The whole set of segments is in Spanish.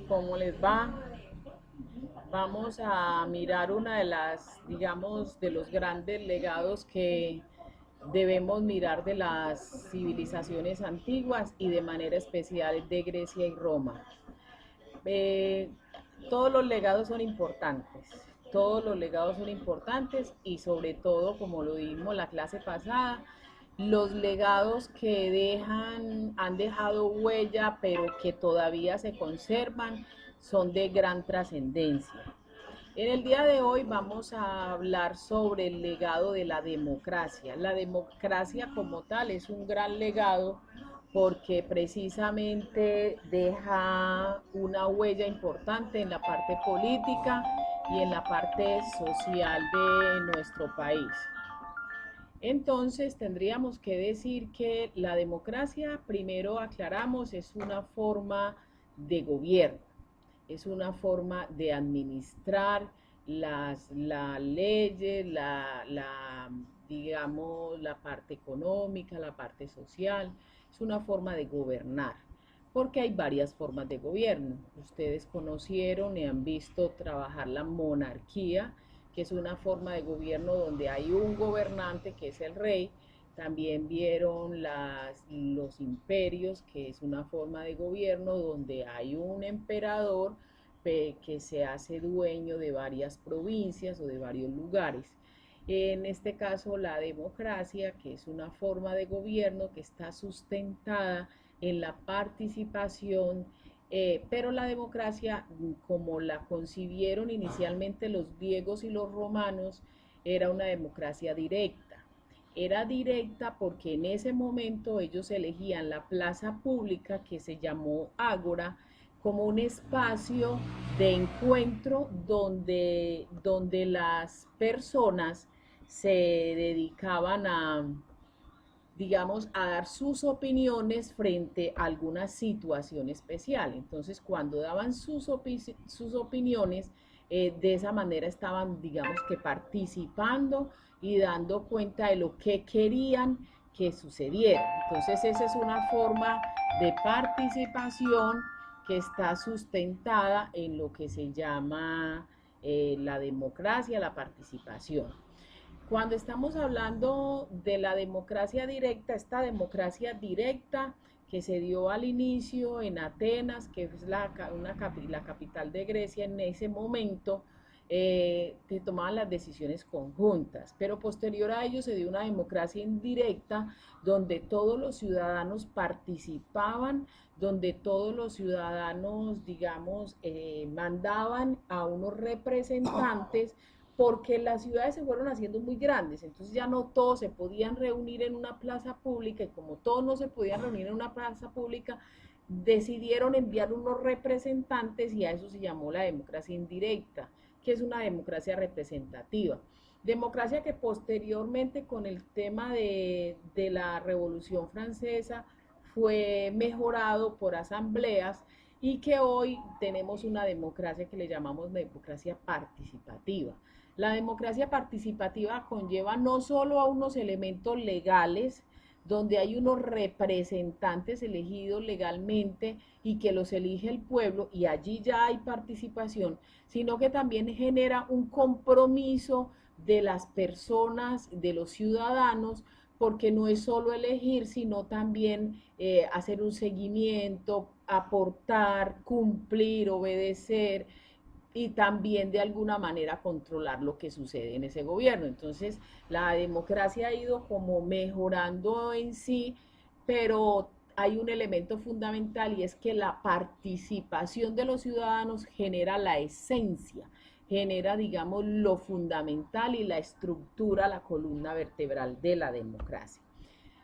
¿Cómo les va? Vamos a mirar una de las, digamos, de los grandes legados que debemos mirar de las civilizaciones antiguas y de manera especial de Grecia y Roma. Eh, todos los legados son importantes, todos los legados son importantes y sobre todo, como lo vimos la clase pasada, los legados que han dejado huella pero que todavía se conservan son de gran trascendencia. En el día de hoy vamos a hablar sobre el legado de la democracia. La democracia como tal es un gran legado porque precisamente deja una huella importante en la parte política y en la parte social de nuestro país. Entonces tendríamos que decir que la democracia, primero aclaramos, es una forma de gobierno, es una forma de administrar las leyes, digamos, la parte económica, la parte social, es una forma de gobernar, porque hay varias formas de gobierno. Ustedes conocieron y han visto trabajar la monarquía, que es una forma de gobierno donde hay un gobernante que es el rey. También vieron los imperios, que es una forma de gobierno donde hay un emperador que se hace dueño de varias provincias o de varios lugares. En este caso, la democracia, que es una forma de gobierno que está sustentada en la participación, pero la democracia, como la concibieron inicialmente los griegos y los romanos, era una democracia directa. Era directa porque en ese momento ellos elegían la plaza pública, que se llamó ágora, como un espacio de encuentro donde las personas se dedicaban a, digamos, a dar sus opiniones frente a alguna situación especial. Entonces, cuando daban sus opiniones, de esa manera estaban, digamos, que participando y dando cuenta de lo que querían que sucediera. Entonces, esa es una forma de participación que está sustentada en lo que se llama la democracia, la participación. Cuando estamos hablando de la democracia directa, esta democracia directa que se dio al inicio en Atenas, que es la capital de Grecia en ese momento, se tomaban las decisiones conjuntas, pero posterior a ello se dio una democracia indirecta donde todos los ciudadanos participaban, donde todos los ciudadanos, digamos, mandaban a unos representantes porque las ciudades se fueron haciendo muy grandes, entonces ya no todos se podían reunir en una plaza pública y como todos no se podían reunir en una plaza pública, decidieron enviar unos representantes y a eso se llamó la democracia indirecta, que es una democracia representativa. Democracia que posteriormente con el tema de la Revolución Francesa fue mejorado por asambleas y que hoy tenemos una democracia que le llamamos democracia participativa. La democracia participativa conlleva no solo a unos elementos legales, donde hay unos representantes elegidos legalmente y que los elige el pueblo y allí ya hay participación, sino que también genera un compromiso de las personas, de los ciudadanos, porque no es solo elegir, sino también hacer un seguimiento, aportar, cumplir, obedecer y también de alguna manera controlar lo que sucede en ese gobierno. Entonces, la democracia ha ido como mejorando en sí, pero hay un elemento fundamental y es que la participación de los ciudadanos genera la esencia, genera, digamos, lo fundamental y la estructura, la columna vertebral de la democracia.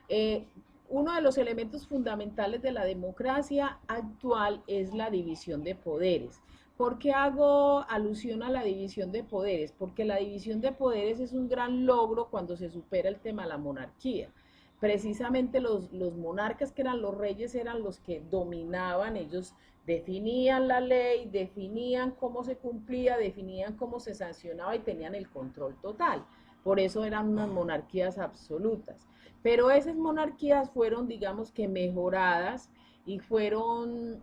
Eh, Uno de los elementos fundamentales de la democracia actual es la división de poderes. ¿Por qué hago alusión a la división de poderes? Porque la división de poderes es un gran logro cuando se supera el tema de la monarquía. Precisamente los monarcas, que eran los reyes, eran los que dominaban, ellos definían la ley, definían cómo se cumplía, definían cómo se sancionaba y tenían el control total. Por eso eran unas monarquías absolutas. Pero esas monarquías fueron, digamos que mejoradas y fueron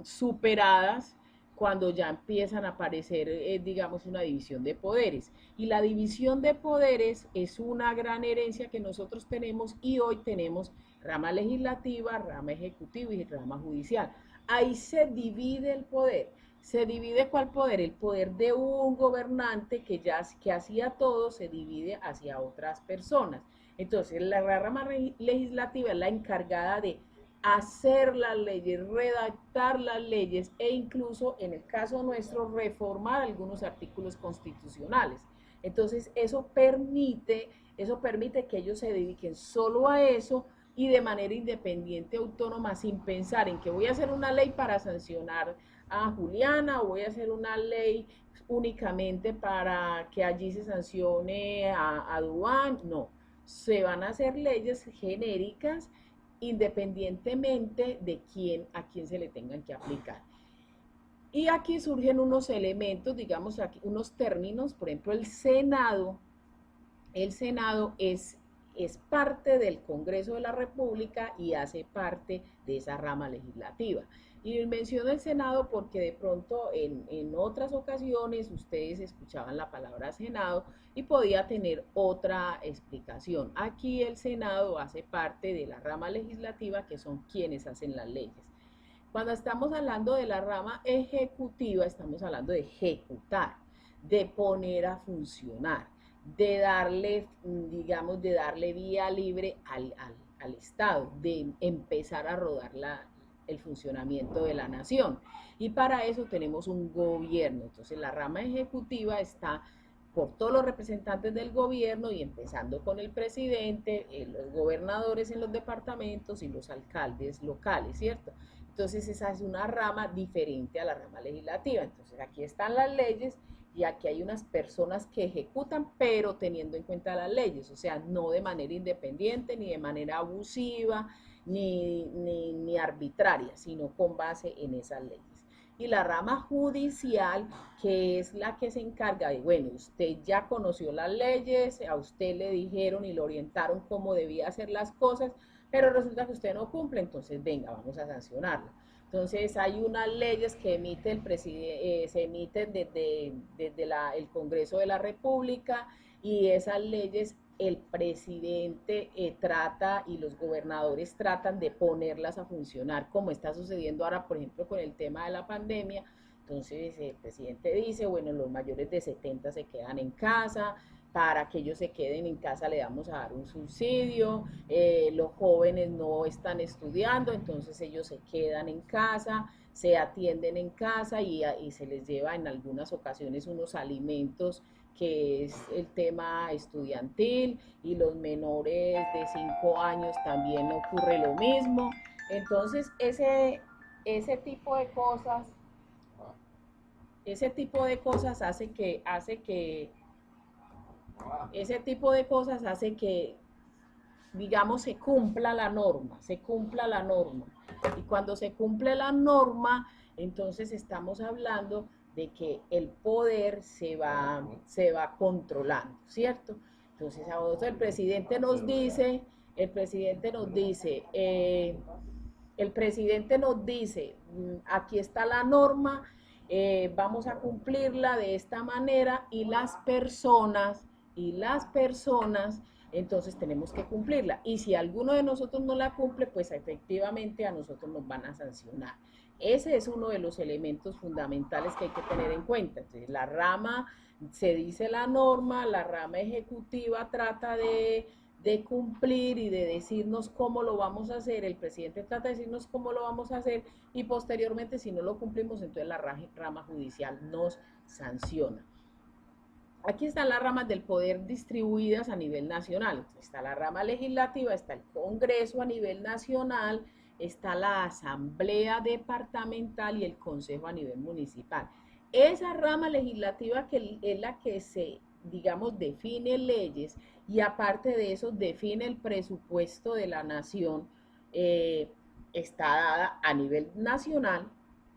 superadas cuando ya empiezan a aparecer, digamos, una división de poderes. Y la división de poderes es una gran herencia que nosotros tenemos y hoy tenemos rama legislativa, rama ejecutiva y rama judicial. Ahí se divide el poder. ¿Se divide cuál poder? El poder de un gobernante que hacía todo se divide hacia otras personas. Entonces, la rama legislativa es la encargada de hacer las leyes, redactar las leyes e incluso, en el caso nuestro, reformar algunos artículos constitucionales. Entonces, eso permite que ellos se dediquen solo a eso y de manera independiente, autónoma, sin pensar en que voy a hacer una ley para sancionar a Juliana o voy a hacer una ley únicamente para que allí se sancione a Duván. No, se van a hacer leyes genéricas independientemente de a quién se le tengan que aplicar. Y aquí surgen unos elementos, digamos, aquí, unos términos, por ejemplo, el Senado es parte del Congreso de la República y hace parte de esa rama legislativa. Y menciono el Senado porque de pronto en otras ocasiones ustedes escuchaban la palabra Senado y podía tener otra explicación. Aquí el Senado hace parte de la rama legislativa, que son quienes hacen las leyes. Cuando estamos hablando de la rama ejecutiva, estamos hablando de ejecutar, de poner a funcionar, de darle, digamos, de darle vía libre al Estado, de empezar a rodar el funcionamiento de la nación. Y para eso tenemos un gobierno. Entonces la rama ejecutiva está por todos los representantes del gobierno y empezando con el presidente, los gobernadores en los departamentos y los alcaldes locales, ¿cierto? Entonces esa es una rama diferente a la rama legislativa. Entonces aquí están las leyes y aquí hay unas personas que ejecutan, pero teniendo en cuenta las leyes, o sea, no de manera independiente, ni de manera abusiva, ni arbitraria, sino con base en esas leyes. Y la rama judicial, que es la que se encarga de, bueno, usted ya conoció las leyes, a usted le dijeron y le orientaron cómo debía hacer las cosas, pero resulta que usted no cumple, entonces venga, vamos a sancionarlo. Entonces hay unas leyes que emite se emiten desde el Congreso de la República y esas leyes el presidente trata y los gobernadores tratan de ponerlas a funcionar, como está sucediendo ahora, por ejemplo, con el tema de la pandemia. Entonces el presidente dice, bueno, los mayores de 70 se quedan en casa, para que ellos se queden en casa le vamos a dar un subsidio, los jóvenes no están estudiando, entonces ellos se quedan en casa, se atienden en casa y se les lleva en algunas ocasiones unos alimentos, que es el tema estudiantil, y los menores de 5 años también ocurre lo mismo. Entonces ese tipo de cosas, hace que, digamos, se cumpla la norma. Y cuando se cumple la norma, entonces estamos hablando de que el poder se va controlando, ¿cierto? Entonces a nosotros el presidente nos dice, aquí está la norma, vamos a cumplirla de esta manera y las personas, entonces tenemos que cumplirla. Y si alguno de nosotros no la cumple, pues efectivamente a nosotros nos van a sancionar. Ese es uno de los elementos fundamentales que hay que tener en cuenta. Entonces, la rama, se dice la norma, la rama ejecutiva trata de cumplir y de decirnos cómo lo vamos a hacer, el presidente trata de decirnos cómo lo vamos a hacer y posteriormente si no lo cumplimos, entonces la rama judicial nos sanciona. Aquí están las ramas del poder distribuidas a nivel nacional. Entonces, está la rama legislativa, está el Congreso a nivel nacional, está la Asamblea Departamental y el Consejo a nivel municipal. Esa rama legislativa que es la que se, digamos, define leyes y aparte de eso define el presupuesto de la nación, está dada a nivel nacional,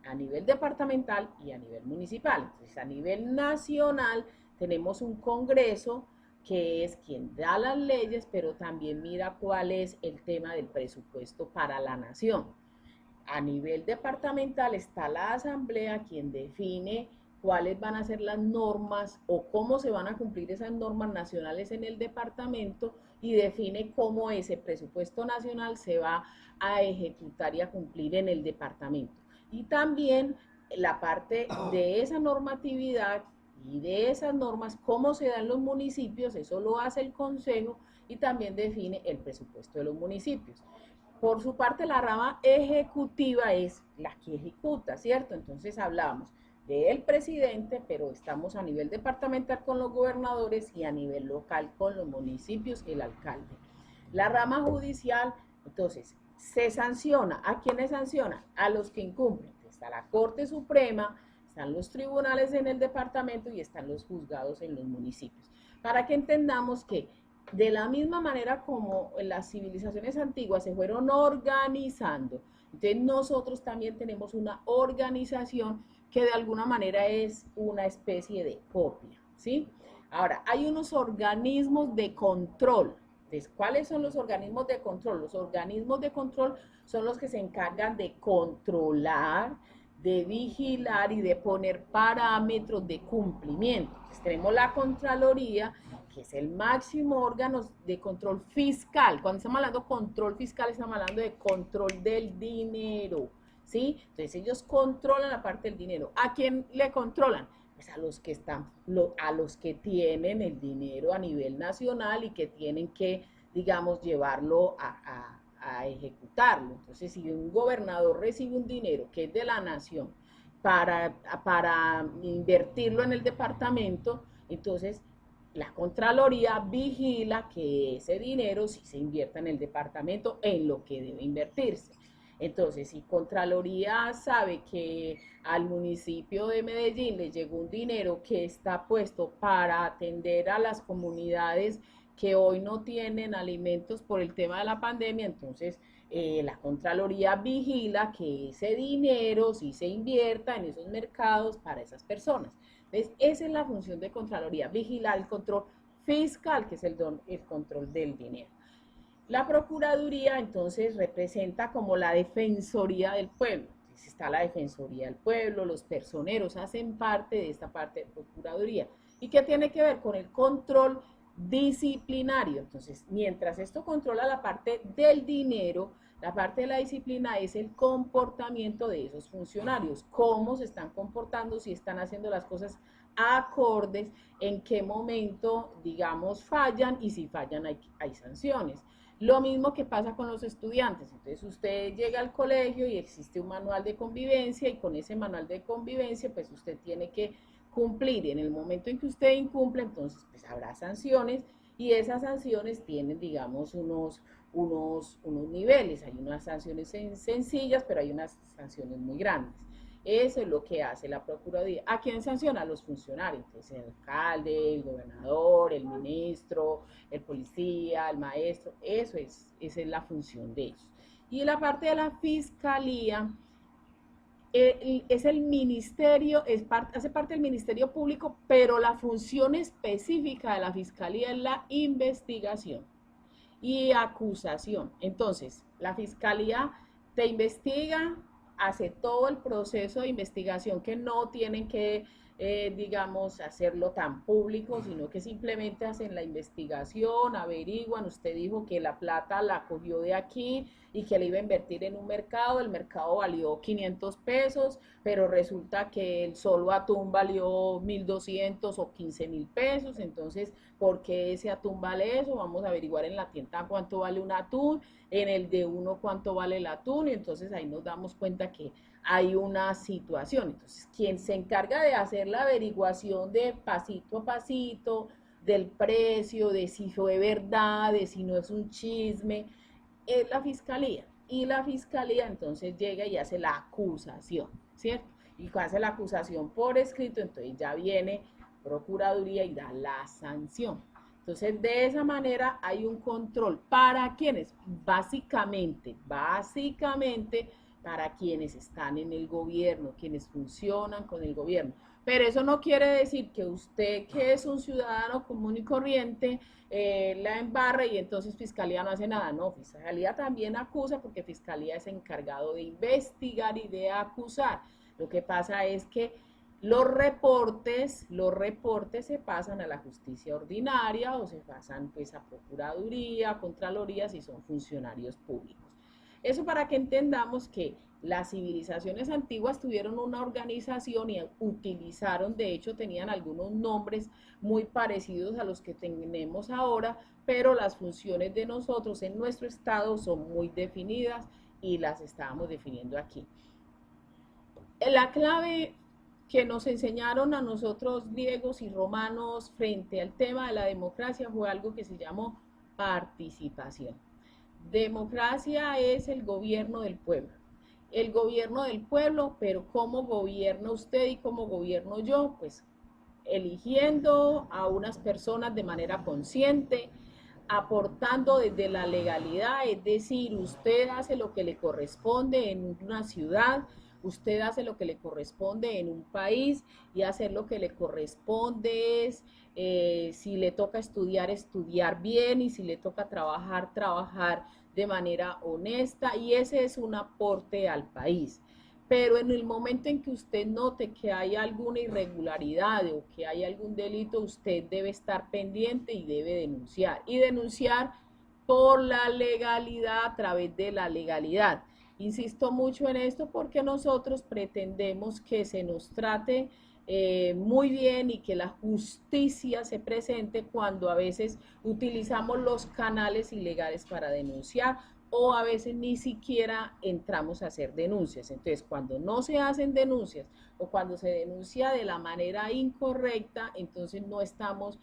a nivel departamental y a nivel municipal. Entonces, a nivel nacional tenemos un Congreso que es quien da las leyes, pero también mira cuál es el tema del presupuesto para la nación. A nivel departamental está la asamblea quien define cuáles van a ser las normas o cómo se van a cumplir esas normas nacionales en el departamento y define cómo ese presupuesto nacional se va a ejecutar y a cumplir en el departamento. Y también la parte de esa normatividad y de esas normas, cómo se dan en los municipios, eso lo hace el consejo y también define el presupuesto de los municipios. Por su parte, la rama ejecutiva es la que ejecuta, ¿cierto? Entonces hablamos del presidente, pero estamos a nivel departamental con los gobernadores y a nivel local con los municipios, el alcalde. La rama judicial, entonces, se sanciona. ¿A quiénes sanciona? A los que incumplen. Está la Corte Suprema, están los tribunales en el departamento y están los juzgados en los municipios. Para que entendamos que de la misma manera como las civilizaciones antiguas se fueron organizando, entonces nosotros también tenemos una organización que de alguna manera es una especie de copia, ¿sí? Ahora, hay unos organismos de control. Entonces, ¿cuáles son los organismos de control? Los organismos de control son los que se encargan de controlar, de vigilar y de poner parámetros de cumplimiento. Entonces, tenemos la Contraloría, que es el máximo órgano de control fiscal. Cuando estamos hablando de control fiscal, estamos hablando de control del dinero, ¿sí? Entonces ellos controlan la parte del dinero. ¿A quién le controlan? Pues a los que a los que tienen el dinero a nivel nacional y que tienen que, digamos, llevarlo a ejecutarlo. Entonces, si un gobernador recibe un dinero que es de la nación para invertirlo en el departamento, entonces la Contraloría vigila que ese dinero sí se invierta en el departamento en lo que debe invertirse. Entonces, si Contraloría sabe que al municipio de Medellín le llegó un dinero que está puesto para atender a las comunidades que hoy no tienen alimentos por el tema de la pandemia, entonces la Contraloría vigila que ese dinero sí se invierta en esos mercados para esas personas. Entonces, esa es la función de Contraloría, vigilar el control fiscal, que es el control del dinero. La Procuraduría, entonces, representa como la Defensoría del Pueblo. Entonces, está la Defensoría del Pueblo, los personeros hacen parte de esta parte de Procuraduría. ¿Y qué tiene que ver con el control disciplinario? Entonces, mientras esto controla la parte del dinero, la parte de la disciplina es el comportamiento de esos funcionarios, cómo se están comportando, si están haciendo las cosas acordes, en qué momento, digamos, fallan y si fallan hay sanciones. Lo mismo que pasa con los estudiantes. Entonces usted llega al colegio y existe un manual de convivencia y con ese manual de convivencia pues usted tiene que cumplir. Y en el momento en que usted incumple, entonces pues habrá sanciones y esas sanciones tienen, digamos, unos niveles. Hay unas sanciones sencillas, pero hay unas sanciones muy grandes. Eso es lo que hace la Procuraduría. ¿A quién sanciona? A los funcionarios. Entonces, el alcalde, el gobernador, el ministro, el policía, el maestro. Esa es la función de ellos. Y la parte de la fiscalía es el ministerio, hace parte del Ministerio Público, pero la función específica de la fiscalía es la investigación y acusación. Entonces, la fiscalía te investiga, hace todo el proceso de investigación que no tienen que, digamos, hacerlo tan público, sino que simplemente hacen la investigación, averiguan, usted dijo que la plata la cogió de aquí y que le iba a invertir en un mercado, el mercado valió 500 pesos, pero resulta que el solo atún valió 1.200 o 15.000 pesos, entonces, ¿por qué ese atún vale eso? Vamos a averiguar en la tienda cuánto vale un atún, en el de uno cuánto vale el atún, y entonces ahí nos damos cuenta que hay una situación. Entonces, quien se encarga de hacer la averiguación de pasito a pasito, del precio, de si fue verdad, de si no es un chisme, es la fiscalía. Y la fiscalía entonces llega y hace la acusación, ¿cierto? Y cuando hace la acusación por escrito, entonces ya viene Procuraduría y da la sanción. Entonces, de esa manera hay un control. ¿Para quiénes? Básicamente, para quienes están en el gobierno, quienes funcionan con el gobierno. Pero eso no quiere decir que usted, que es un ciudadano común y corriente, la embarre y entonces Fiscalía no hace nada. No, Fiscalía también acusa porque Fiscalía es encargado de investigar y de acusar. Lo que pasa es que los reportes se pasan a la justicia ordinaria o se pasan pues a Procuraduría, a Contraloría si son funcionarios públicos. Eso para que entendamos que las civilizaciones antiguas tuvieron una organización y utilizaron, de hecho tenían algunos nombres muy parecidos a los que tenemos ahora, pero las funciones de nosotros en nuestro estado son muy definidas y las estábamos definiendo aquí. La clave que nos enseñaron a nosotros griegos y romanos frente al tema de la democracia fue algo que se llamó participación. Democracia es el gobierno del pueblo. El gobierno del pueblo, pero ¿cómo gobierna usted y cómo gobierno yo? Pues eligiendo a unas personas de manera consciente, aportando desde la legalidad, es decir, usted hace lo que le corresponde en una ciudad, usted hace lo que le corresponde en un país y hacer lo que le corresponde es, si le toca estudiar, estudiar bien y si le toca trabajar, trabajar de manera honesta y ese es un aporte al país. Pero en el momento en que usted note que hay alguna irregularidad o que hay algún delito, usted debe estar pendiente y debe denunciar. Y denunciar por la legalidad, a través de la legalidad. Insisto mucho en esto porque nosotros pretendemos que se nos trate muy bien y que la justicia se presente cuando a veces utilizamos los canales ilegales para denunciar o a veces ni siquiera entramos a hacer denuncias. Entonces, cuando no se hacen denuncias o cuando se denuncia de la manera incorrecta, entonces no estamos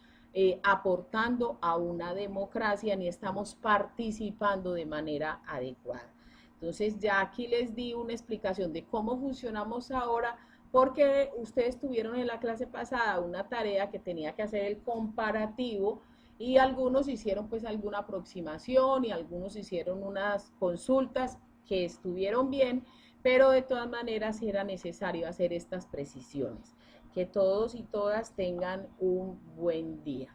aportando a una democracia ni estamos participando de manera adecuada. Entonces, ya aquí les di una explicación de cómo funcionamos ahora, porque ustedes tuvieron en la clase pasada una tarea que tenía que hacer el comparativo y algunos hicieron pues alguna aproximación y algunos hicieron unas consultas que estuvieron bien, pero de todas maneras era necesario hacer estas precisiones. Que todos y todas tengan un buen día.